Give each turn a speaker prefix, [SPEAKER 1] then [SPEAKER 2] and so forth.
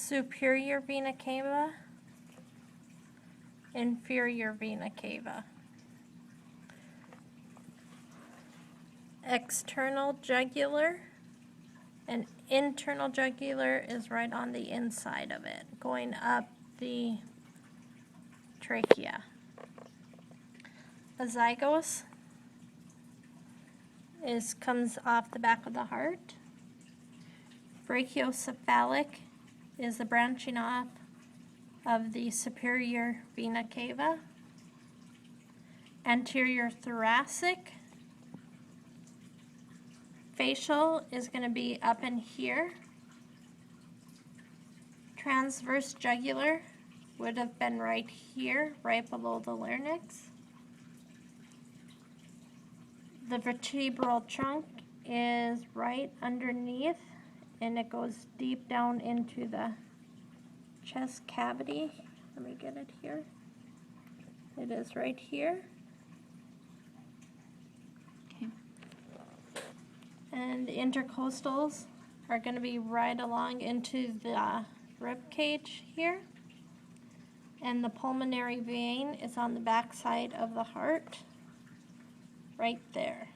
[SPEAKER 1] superior vena cava, inferior vena cava. External jugular and internal jugular is right on the inside of it, going up the trachea. Azygos comes off the back of the heart. Brachiocephalic is the branching off of the superior vena cava. Anterior thoracic. Facial is going to be up in here. Transverse jugular would have been right here, right below the larynx. The vertebral trunk is right underneath, and it goes deep down into the chest cavity. Let me get it here. It is right here.
[SPEAKER 2] Okay.
[SPEAKER 1] And the intercostals are going to be right along into the rib cage here. And the pulmonary vein is on the back side of the heart, right there.